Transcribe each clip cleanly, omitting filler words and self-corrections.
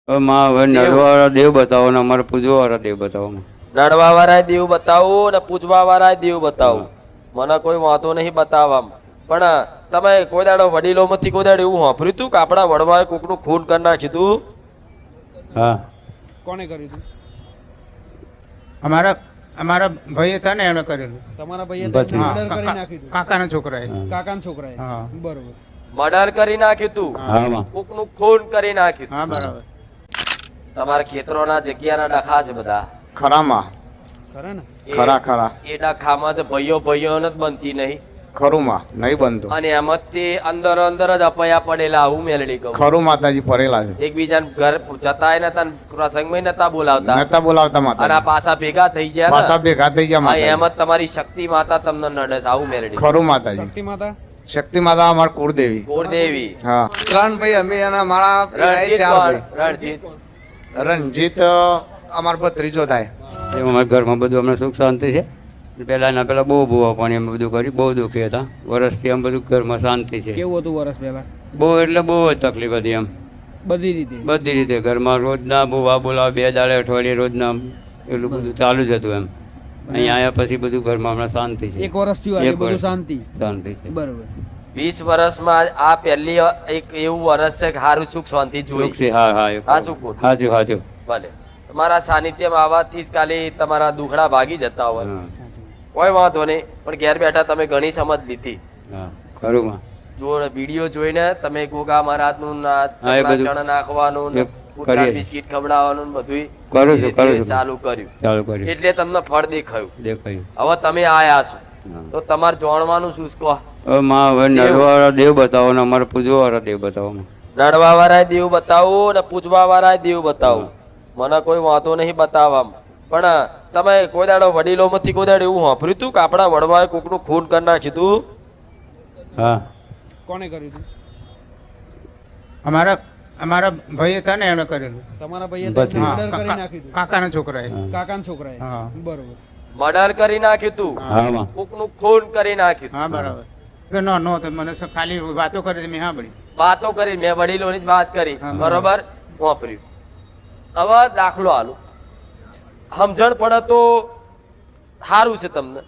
હવે માં હવે નડવાવાળા દેવ બતાવો ને અમારે પૂજવાવાળા દેવ બતાવો. નડવા વાળા દેવ બતાવો ને પૂજવા વાળા દેવ બતાવો. મને કોઈ વાંધો નહીં બતાવવામાં, પણ તમે કોઈ દાડો વડીલોમાંથી કોઈ દાડો એવું સાંભળ્યું હતું કે આપણા વડવાએ કોકનું ખૂન કરી નાખ્યું હતું? હા, કોને કર્યું હતું? અમારા ભાઈ હતા ને એણે કરેલું. તમારા ભાઈએ પછી. મર્ડર કરી નાખ્યું હતું? કાકાના છોકરાએ. કાકાના છોકરાએ. હા. બરોબર. મર્ડર કરી નાખ્યું હતું, હા માં. કોકનું ખૂન કરી નાખ્યું. હા બરાબર. તમારા ખેતરોના જગ્યાના ડખા છે બધા. ખરામાં ખરા ને? ખરા એ ડખામાં તો ભાઈઓ જ બનતી નહીં, ખરુંમાં નહીં બનતું. અને એમ જ તે અંદર જ અપયા પડેલા. આવું મેલડી કહું. ખરું માતાજી પરેલા છે. એકબીજાને ઘર જતાય નતા, પ્રસંગમાં નતા બોલાવતા, નતા બોલાવતા અને આ માતા. પાછા ભેગા થઈ ગયા પાછા ને. ભેગા થઈ ગયા હા, એમ માતા. જ તમારી શક્તિ માતા તમને નડે છે. આવું મેલડી ખરું માતાજી. શક્તિ માતા. શક્તિ માતા અમાર કુળદેવી. કુળદેવી. હા. ત્રણ ભાઈ અમે એના મારા રણજીત ચાર કોણ? ભાઈ. રણજીત. રણજીત અમાર ભત્રીજો થાય. અમારા ઘરમાં બધું અમને સુખ શાંતિ છે. પેલા બહુ પાણી અમે બધું કર્યું, બહુ દુઃખી હતા. વર્ષથી આમ બધું ઘરમાં શાંતિ છે. કેવું હતું વર્ષ પહેલા? બહુ એટલે બહુ જ તકલીફ હતી એમ બધી રીતે? બધી રીતે. ઘરમાં રોજના બહુ આ બોલાવે, 2 દાડે અઠવાડિયે રોજના એટલું બધું ચાલુ જ હતું એમ. અહીંયા આવ્યા પછી બધું ઘરમાં હમણાં શાંતિ છે. એક વર્ષ થયું આજે એક બધું વર્ષ. શાંતિ? શાંતિ છે. બરોબર. 20 વર્ષમાં આ પહેલી એક એવું વર્ષ છે કે સારું સુખ શાંતિ સુખ જોઈ. છે. હા હા એ હા, શું કહું? હાચું હાચું. ભલે તમારા સાનિધ્યમાં આવવાથી જ ખાલી તમારા દુખડા ભાગી જતા હોય. હા કોઈ વાંધો નહીં, પણ ઘેર બેઠા તમે ઘણી સમજ લીધી. હા ખરું માં. જો વિડીયો જોઈને તમે ગોગા મહારાજનું હા, એ બધું ચણ નાખવાનું ને એ કૂતરા કરીએ. બિસ્કિટ ખવડાવવાનું ને બધું કરું છું, કરું છું. ચાલુ કર્યું, ચાલુ કર્યું. એટલે તમને ફળ દેખાયું. દેખાયું. હવે તમે આયા છો હા. તો તમારે જાણવાનું શું છે કહો? હવે માં હવે નડવાવાળા દેવ બતાવો ને અમારે પૂજવાવાળા દેવ બતાવો. નડવા વાળા દેવ બતાવો ને પૂજવા વાળા દેવ બતાવો. મને કોઈ વાંધો નહીં બતાવવામાં, પણ તમે કોઈ દાડો વડીલોમાંથી કોઈ દાડો એવું સાંભળ્યું હતું કે આપણા વડવાએ કોકનું ખૂન કરી નાખ્યું હતું? હા, કોને કર્યું હતું? અમારા ભાઈ હતા ને એણે કરેલું. તમારા ભાઈએ પછી. મર્ડર કરી નાખ્યું હતું? કાકાના છોકરાએ. હા. કાકાના છોકરાએ. હા. બરોબર. મર્ડર કરી નાખ્યું હતું, હા માં. કોકનું ખૂન કરી નાખ્યું હતું. હા બરાબર. કે નો નો તો મને ખાલી વાતો કરી મેં સાંભળી. વાતો કરી, મેં વડીલોની જ વાત કરી. હા. બરોબર, વાપર્યું. હવે દાખલો આલું, સમજણ પડે તો સારું છે તમને,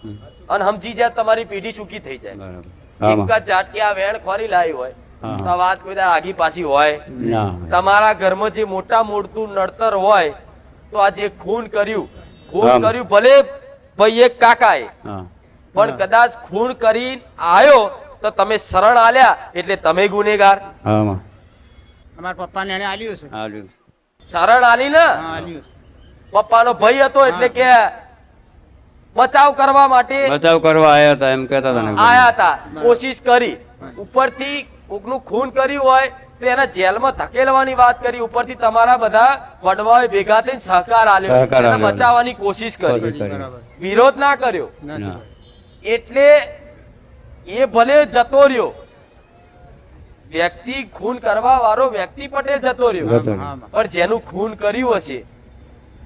અને સમજી જાય તમારી પેઢી સુખી થઈ જાય. બરાબર. હા એક માં. જ ઝાટકી આ વેણ ખોરી લાવી હોય હા. તો આ વાત કોઈ દાડે આગી પાછી હોય. ના. તમારા ઘરમાં જે મોટા મોટું નડતર હોય તો આ જે ખૂન કર્યું હા. ભલે ભાઈ એક કાકાએ, હા પણ કદાચ ખૂન કરી આયો તો તમે શરણ આલ્યા એટલે તમે ગુનેગાર. હા માં. અમારા પપ્પાને એણે આલ્યું છે. હાલ્યું. શરણ આલી ને, હા આલ્યું છે. પપ્પાનો ભાઈ હતો એટલે કે બચાવ કરવા માટે બચાવ કરવા આવ્યા હતા એમ કહેતા હતા ને. આયા હતા, કોશિશ કરી. ઉપરથી કોકનું ખૂન કર્યું હોય તો એને જેલમાં ધકેલવાની વાત કરી, ઉપરથી તમારા બધા વડવાઓએ ભેગા થઈને સહકાર આલ્યો, સહકાર એને આલ્યો. બચાવવાની કોશિશ કરી, કોશિશ કરી. બરાબર. વિરોધ ના કર્યો. નથી. ના. એટલે એ ભલે જતો રહ્યો, વ્યક્તિ ખૂન કરવા વાળો વ્યક્તિ પટેલ જતો રહ્યો, જતો રહ્યો. હા, પણ જેનું ખૂન કર્યું હશે,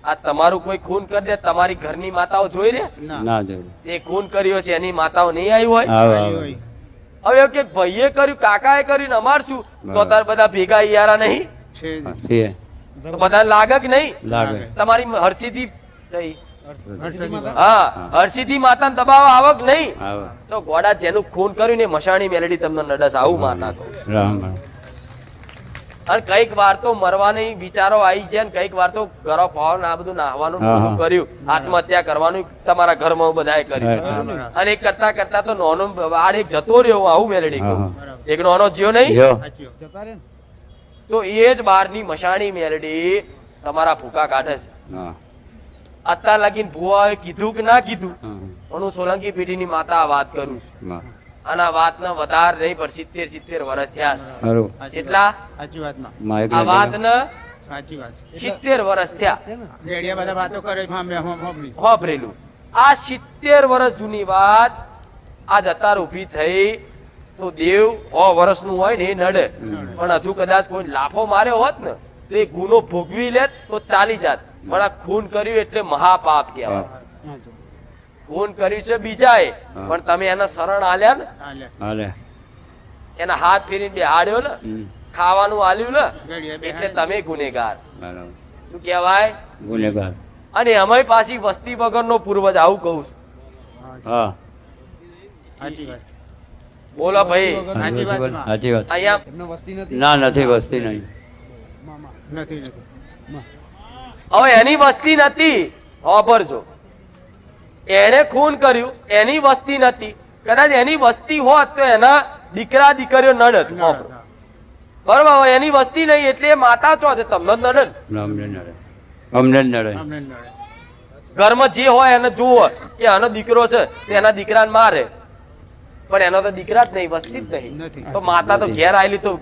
આ તમારું કોઈ ખૂન કરી દે, તમારી ઘરની માતાઓ જોઈ રે ના. ના જરૂર. એ ખૂન કર્યું હશે, એની માતાઓ નહીં આવી હોય. આવે આલ્યું આવે. હોય. હવે કે ભાઈએ કર્યું, કાકાએ કર્યું ને અમાર શું? તો બરાબર. તાર બધા ભેગા યારા નહીં? છે જ. છીએ. તો બધા લાગે કે નહીં? લાગે. તમારી હર્ષિદી જઈ. હર્ષિદી માતા. હા, હર્ષિદી માતા દબાવ આવક નહીં આવે. તો ગોડા જેનું ખૂન કર્યું ને મશાણી મેલડી તમને નડસ. આવું માતા કહું છું. રામ રામ. અને કઈક વાર તો મરવાની વિચારો આવી જાય ને કઈક વાર તો ઘરો પાવ આ બધું નાહવાનું હા, બધું હા. કર્યું, આત્મહત્યા કરવાનું તમારા ઘરમાં બધાએ કર્યું. હા, બરાબર. અને એક કરતા કરતા તો નાનો બાળ એક જતો રહ્યો. આવું મેલડી કહું હા, છું. એક નાનો જ્યો નહીં જો. સાચું. જતા રહે ને? તો એ જ બારની મશાણી મેલડી તમારા ફૂકા કાઢે છે. હા અત્યાર લગીન ભુવાએ કીધું કે ના કીધું, હા. પણ હું સોલંકી પેઢીની માતા આ વાત કરું છું. માં. અને આ વાતને વધારે નહીં પણ 70 વર્ષ થયા છે. ખરું. કેટલા? સાચી વાત માં. માં એક આ વાતને સાચી વાત છે. 70 વર્ષ થયા. છે ને? રેડિયા બધા વાતો કરે છે. હા મેં સાંભળી. વાપરેલું આ 70 વર્ષ જૂની વાત આજ અત્યારે ઊભી થઈ તો દેવ 100 વર્ષનું હોય ને એ નડે, પણ હજુ કદાચ કોઈ લાફો માર્યો હોત ને તો એ ગુનો ભોગવી લેત તો ચાલી જાત. પણ આ ખૂન કર્યું એટલે મહાપાપ કહેવાય. હા, જો. ખૂન કર્યું છે બીજાએ, પણ તમે એના શરણ આલ્યા ને, હાલે. હાલે. એના હાથ ફેરીને બેહાડ્યો ને, હમ. ખાવાનું આલ્યું ને, રેડિયા એટલે બેહાડી. તમે ગુનેગાર. બરાબર. શું કહેવાય? ગુનેગાર. અને અમે પાછી વસ્તી વગરનો પૂર્વજ, આવું કહું છું. હા સાચી વાત બોલો ભાઈ. સાચી વાત માં. સાચી વાત. અહીંયા એમને વસ્તી નથી. ના નથી વસ્તી નહીં. મામા નથી નથી માં. હવે એની વસ્તી નથી, વાપરજો. એને ખૂન કર્યું, એની વસ્તી નથી. કદાચ એની વસ્તી હોત તો એના દીકરા દીકરીઓ નડત. વાપરો. બરોબર. હવે એની વસ્તી નહીં એટલે એ માતા ચો છે, તમને જ નડે ને. અમને નડે. અમને જ નડે. અમને નડે. ઘરમાં જે હોય એને જુઓ કે આનો દીકરો છે તો એના દીકરાને મારે, પણ એનો તો દીકરા જ નહીં, વસ્તી જ નહીં. નથી. તો માતા તો ઘેર આવેલી તો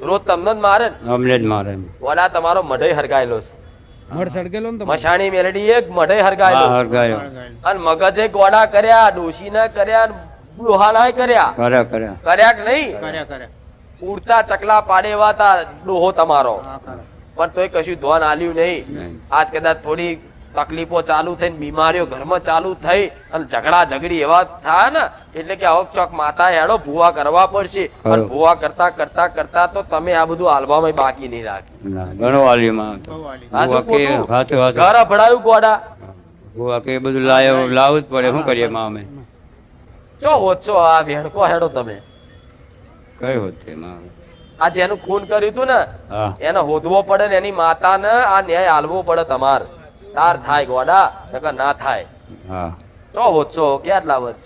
રોજ તમને જ મારે ને. અમને જ મારે. વડા તમારો મઢઈ હરગાયેલો છે, મળ સળગેલો ને તમારે. મશાણી મેલડી એક મઢઈ હરગાયેલો હા છે. હરગાયો. અને મગજે ગોડા કર્યા, ડોશીના કર્યા, ડોહાના કર્યા. કર્યા કર્યા. કર્યા કે નહીં? કર્યા કર્યા ઉડતા ચકલા પાડે એવા તા ડોહો તમારો, હા ખરા. પણ તોય કશું ધ્યાન આલ્યું નહીં. નહીં. આજ કદાચ થોડી તકલીફો ચાલુ થઈ, બીમારીઓ ઘરમાં ચાલુ થઈ અને ઝઘડા ઝઘડી એવા થાય ને, એટલે કે હવે ચોક માતા હેડો ભૂવા કરવા પડશે. પણ ખરું. ભૂવા કરતા કરતા કરતા તો તમે આ બધું આલ્બામાં બાકી નહીં રાખ્યું. ના ઘણો વાલીમાં હતો. બહુ વાલી. આ શું ભૂવા કે ખોટું? હાથે હાથે. ઘર અભડાયું ગોડા. ભૂવા કે એ બધું લાવવું જ પડે. શું કરીએ માં અમે? ચો ઓછો આ વેણકો હેડો તમે. કઈ હોત તે માં? આ જેનું ખૂન કર્યું હતું ને હા એને હોદવો પડે ને એની માતાને આ ન્યાય આલવો પડે તમારે. તાર થાય ગોડા, નકર ના થાય. હા ચો ઓછો કેટલા વર્ષ?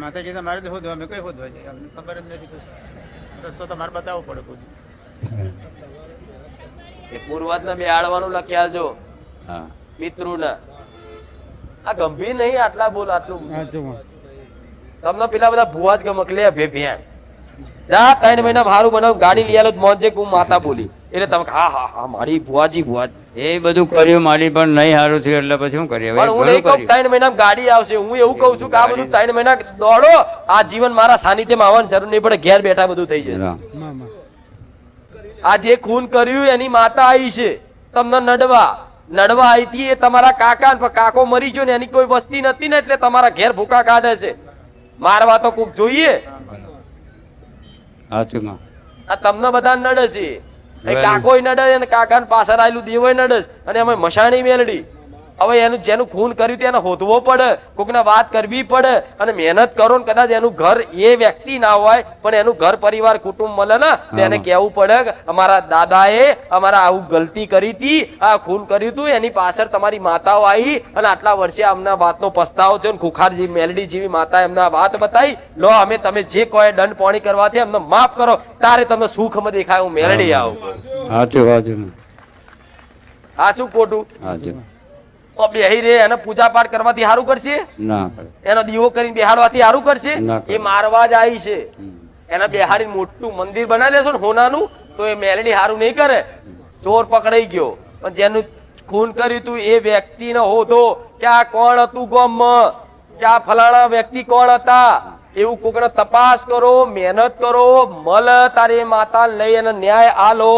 માતાજી તમારે તો શોધવા, અમે કઈ શોધવા જઈએ? અમને ખબર જ નથી કશું. રસ્તો તમારે બતાવવો પડે કોઈ. એ પૂર્વજને બેહાડવાનું લખી આલજો, હા પિતૃને. આ ગંભીર નહીં, આટલા બોલ આટલું. સાચું માં. તમને પેલા બધા ભુવા જ ગમક લે ભેભ્યા. જા 3 મહિના સારું બનાવ, ગાડી લઈ આલો મોંજે હું માતા બોલી એટલે તમે હા હા હા મારી ભુવાજી ભુવાજી. એ બધું કર્યું મારી, પણ નહીં સારું થયું એટલે પછી શું કરીએ? હવે પણ હું નહીં ઘણું કહું કર્યું. 3 મહિનામાં ગાડી આવશે. હું એવું કહું છું કે આ બધું 3 મહિના દોડો, આ જીવન મારા સાનિધ્યમાં આવવાની જરૂર નહીં પડે, ઘેર બેઠા બધું થઈ જશે. હા. મામા આ જે ખૂન કર્યું એની માતા આવી છે તમને નડવા. નડવા આવી હતી એ તમારા કાકા, પણ કાકો મરી ગયો ને એની કોઈ વસ્તી નથી ને એટલે તમારા ઘેર ભૂકા કાઢે છે. મારવા તો કોક જોઈએ. સાચું માં. આ તમને બધા નડે છે. એ કાકોય નડે અને કાકા પાછળ આવેલું દેવોય નડે છે. અને અમે મશાણી મેલડી. હવે એનું જેનું ખૂન કર્યું તેને હોદવો પડે, કોકને વાત કરવી પડે અને મહેનત કરો ને કદાચ એનું ઘર એ વ્યક્તિ ના હોય પણ એનું ઘર પરિવાર કુટુંબ મળે ને તો એને કહેવું પડે કે અમારા દાદાએ અમારા આવું ગલતી કરી હતી, આ ખૂન કર્યું હતું, એની પાછળ તમારી માતાઓ આવી અને આટલા વર્ષે અમને વાતનો પસ્તાવો થયો ને ખુખાર જેવી મેલડી જેવી માતા એમને વાત બતાવી. લો અમે તમે જે કોઈ દંડ પોણી કરવાથી અમને માફ કરો, તારે તમને સુખમાં દેખાય હું મેલડી આવું. સાચું સાચું સાચું ખોટું? સાચું. બેહી રે એને પૂજા પાઠ કરવાથી સારું કરશે? ના કરે. એનો દીવો કરીને બેહાડવાથી સારું કરશે? ના કરે. એ મારવા જ આવી છે. એના બેહાડી મોટું મંદિર બનાવી દેશો ને હોનાનું તો એ મેલડી સારું નહીં કરે. ચોર પકડાઈ ગયો પણ જેનું ખૂન કર્યું તું એ વ્યક્તિને હોદો કે આ કોણ હતું ગામમાં, કે આ ફલાણા વ્યક્તિ કોણ હતા, એવું કોકને તપાસ કરો, મહેનત કરો, મલ તારે માતા લઈ અને ન્યાય આલો.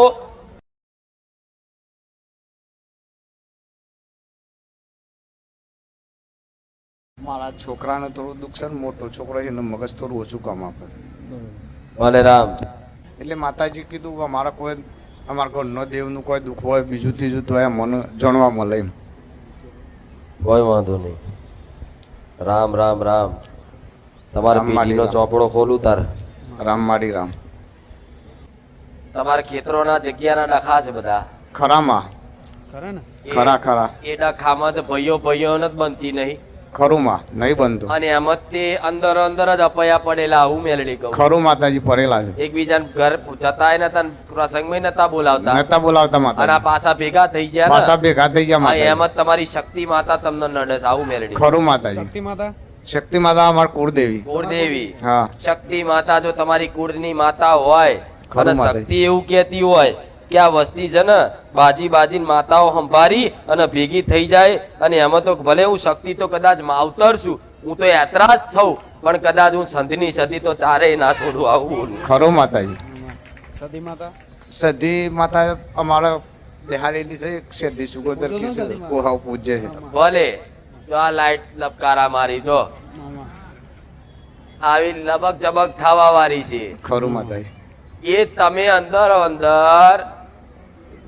મારા છોકરાને થોડું દુઃખ છે ને, મોટો છોકરો છે એનું મગજ થોડું ઓછું કામ આપે છે. ભલે રામ. એટલે માતાજી કીધું કે અમારા કોઈ અમારા ઘરનો દેવનું કોઈ દુઃખ હોય બીજું ત્રીજું તો એ મને જાણવા મળે એમ. કોઈ વાંધો નહીં. રામ રામ રામ. તમારે રામ પેઢીનો માળી રામ. ચોપડો ખોલું તાર. રામ માડી રામ. તમારા ખેતરોના જગ્યાના ડખા છે બધા. ખરામાં ખરા ને. એ- ખરા ખરા એ ડખામાં તો ભાઈઓ ને જ બનતી નહીં ખરુંમાં નહીં બનતું. અને એમ જ તે અંદર અંદર જ અપયા પડેલા. હું મેલડી કહું. ખરું માતાજી પડેલા છે. એકબીજાને ઘર જતા નતા ને પ્રસંગમાં નતા બોલાવતા નતા બોલાવતા અને આ માતાજી. પાછા ભેગા થઈ ગયા પાછા ને. ભેગા થઈ ગયા હા, એમ માતાજી. જ તમારી શક્તિ માતા તમને નડે છે. આવું મેલડી. ખરું માતાજી. શક્તિ માતા. શક્તિ માતા અમાર કુળદેવી. કુળદેવી. હા શક્તિ માતા જો તમારી કુળની માતા હોય ખરું અને માતાજી. શક્તિ એવું કહેતી હોય કે આ વસ્તી છે ને બાજી માતાઓ સંભારી અને ભેગી થઈ જાય અને એમાં તો ભલે હું શક્તિ તો કદાચ માવતર છું, હું તો યાત્રા જ થઉં પણ કદાચ હું સંતની સદી તો ચારેય ના છોડું. આવું ખરું માતાજી. સતી માતા. સધી માતા અમારા બિહારેલી છે. સધી સુગોદર કી છે. કોહાવ પૂજ્ય છે. ભલે જો આ લાઈટ લપકારા મારી જો મામા આવી લબક જબક થવા વાળી છે. ખરું માતાજી. એ તમે અંદર અંદર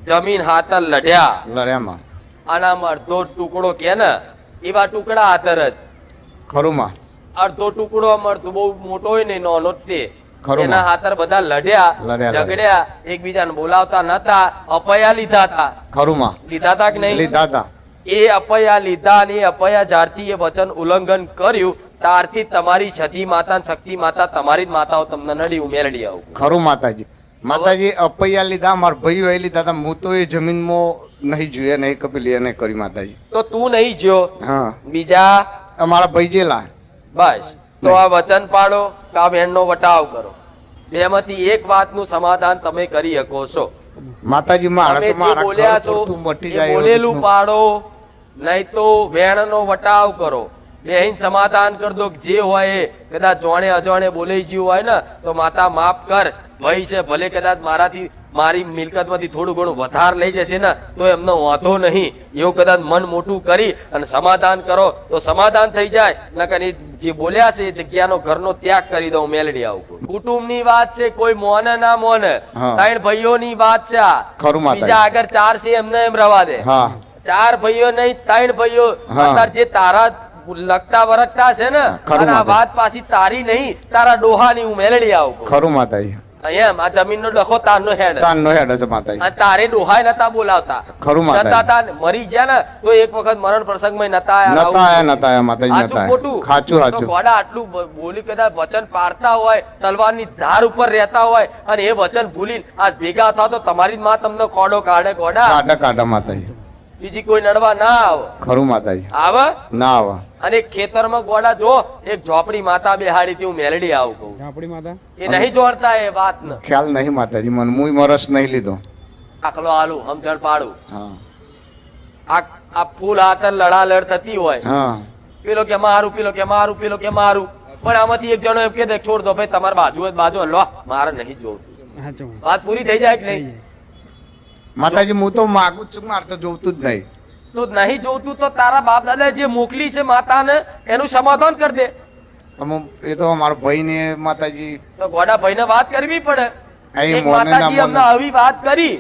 જમીન હાથર લડ્યા લડ્યામાં આનામાં અડધો ટુકડો કે ને એવા ટુકડા હાથર જ ખરું માં અડધો ટુકડો મળતો બહુ મોટો હોય ને નાનો જ તે ખરું એના માં. હાથર બધા લડ્યા લડ્યા. ઝઘડ્યા એકબીજાને બોલાવતા નતા અપયા લીધા હતા ખરું માં લીધા હતા કે નહીં લીધા હતા એ અપયા લીધા અને એ અપયા જ્યારથી એ વચન ઉલ્લંઘન કર્યું ત્યારથી તમારી સતી માતા અને શક્તિ માતા તમારી જ માતાઓ તમને નડી ઉમેરડી આવું ખરું માતાજી માતાજી અપૈયા લીધા મારા ભાઈઓ એ લીધા હતા હું તો એ જમીનમાં નહીં જોઈએ નહીં કપેલી એને કરી માતાજી તો તું નહીં જો હા બીજા અમારા ભાઈ જેલા બસ તો આ વચન પાડો કા બહેનનો વટાવ કરો બેમાંથી એક વાતનું સમાધાન તમે કરી શકો છો માતાજી મારા તમે તો જે મારા બોલ્યા ઘર છો પડતું મટી એ જાય એવું બોલેલું રીતનું. પાડો નહીં તો વેણનો વટાવ કરો બેહીન સમાધાન કર દો જે હોય એ કદાચ જોણે અજાણે બોલાઈ ગયું હોય ને તો માતા માફ કર ભાઈ છે ભલે કદાચ મારી મિલકતમાંથી થોડું ઘણું વધાર લઈ જશે ને તો એમનો વાંધો નહીં એવું કદાચ મન મોટું કરી અને સમાધાન કરો તો સમાધાન થઈ જાય નકર એ જે બોલ્યા છે એ જગ્યાનો ઘરનો ત્યાગ કરી દઉં મેલડી આવું કુટુંબની વાત છે કોઈ મોને ના મોને હા. ત્રણ ભાઈઓની વાત છે આ. ખરું માતાજી. બીજા આગળ ચાર છે એમને એમ રવા દે હા ચાર ભાઈઓ નહીં ત્રણ ભાઈઓ હા. અત્યારે જે તારા લગતા વરગતા છે ને ખરું અને આ માતાજી. વાત પાછી તારી નહીં તારા ડોહાની હું મેલડી આવું ખરું માતાજી એમ આ જમીનનો ડખો તારનો હેડ તાન નો હેડ છે માતાજી અને તારે ડોહાય નતા બોલાવતા ખરું માતાજી. જતા તા ને મરી ગયા ને તો એક વખત મરણ પ્રસંગમાં નતા આયા. નતા આયા નતા આયા માતાજી સાચું નતા ખોટું? આયા. ખાચું તો ખાચું ગોડા આટલું બોલી કદાચ વચન પાડતા હોય તલવારની ધાર ઉપર રહેતા હોય અને એ વચન ભૂલીને આજ ભેગા થા તો તમારી જ માં તમને ખોડો કાઢે ગોડા કાઢા કાઢા માતાજી બીજી કોઈ નડવા ના આવે ખરું માતાજી આવે ના આવા અને ખેતરમાં ગોડા જો એક ઝોપડી માતા બેહાડી હતી હું મેલડી આવું કહું ઝાપડી માતા એ નહીં જોડતા એ વાત ને ખ્યાલ નહીં માતાજી મને મુય મરસ નહીં લીધો આખલો આલું સમજણ પાડું હા આ ફૂલ હાથર લડાલડ થતી હોય હા પેલો કે મારું પેલો કે મારું પેલો કે મારું પણ આમાંથી એક જણો એમ કે દે છોડ દો ભાઈ તમારે બાજુ જ બાજુ લો મારે નહીં જોવું સાચું વાત પૂરી થઈ જાય કે નહીં માતાજી હું તો માગું જ છું મારે તો જોવતું જ નહીં તું નહીં જોતું તો તારા બાપ દાદા જે મોકલી છે માતાને એનું સમાધાન કરી દે અમુક એ તો અમારો ભાઈ ને માતાજી તો ગોડા ભાઈને વાત કરવી પડે આ એ એક મોને ના માતાજી અમને મોને. આવી વાત કરી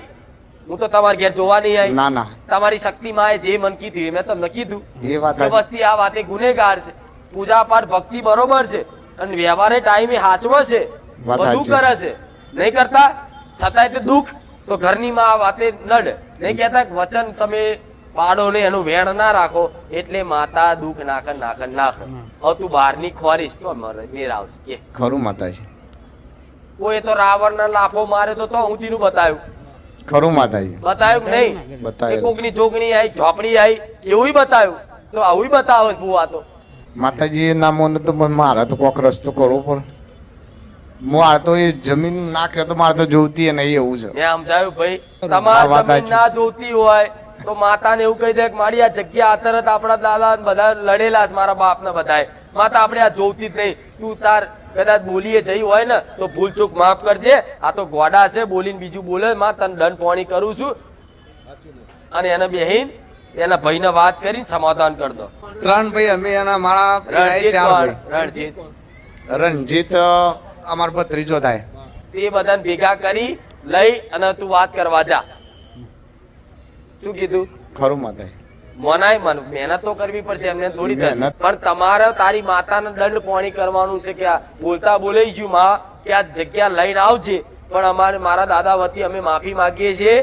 હું તો તમારા ઘેર જોવા નહીં આવી ના ના તમારી શક્તિ માએ જે મન કીધું એ મેં તમને કીધું એ વાત એ વસ્તી આ વાતે ગુનેગાર છે પૂજા પાઠ ભક્તિ બરોબર છે અને વ્યવહારે ટાઈમે હાચવો છે વાત બધું સાચી. કરે છે નહીં કરતા છતાંય તે દુઃખ તો ઘરની માં આ વાતે નડ નહીં કહેતા કે વચન તમે પાડો ને એનું વેણ ના રાખો એટલે માતા દુઃખ નાખ હવે તું બહારની ખોરીશ તો મેર આવશે કે ખરું માતાજી કોઈ તો રાવણ ના લાફો મારે તો હું તેનું બતાવ્યું માતાજી બતાવ્યું કે નહીં બતાવ્યું. એ કોકની જોગણી આવી ઝોપડી આવી એવું બતાવ્યું તો આવું બતાવે ભૂવા તો માતાજી એ ના મોને તો પણ મારે તો કોક રસ્તો કરવો પડે મારે તો એ જમીન નાખ્યો તો મારે તો જોવતી એ નહીં એવું છે મેં સમજાયું ભાઈ આ તમારે વાત જમીન સાચી. ના જોતી હોય તો માતાને એવું કહી દે કે મારી આ જગ્યા આતરત આપણા દાદા બધા લડેલા છે મારા બાપ ને બધાએ માતા આપણે આ જોતી જ નહીં તું તાર કદાચ બોલીએ જઈ હોય ને તો ભૂલ ચૂક માફ કરજે આ તો ગોડા છે બોલીને બીજું બોલે માં તને દંડ પોણી કરું છું અને એને બેહીન એના ભાઈને વાત કરીને સમાધાન કરી દો ત્રણ ભાઈ અમે એના મારા રણજીત ચાર કોણ? ભાઈ રણજીત રણજીત અમારો ભત્રીજો થાય તે બધાને ભેગા કરી લઈ અને તું વાત કરવા જા શું કીધું ખરું માતાજી મનાય મહેનત તો કરવી પડશે એમને થોડી થશે મહેનત. પણ તમારે તારી માતાને દંડ પોણી કરવાનું છે કે આ બોલતા બોલાઈ ગયું માં કે આ જગ્યા લઈને આવજે પણ અમારે મારા દાદા વતી અમે માફી માંગીએ છીએ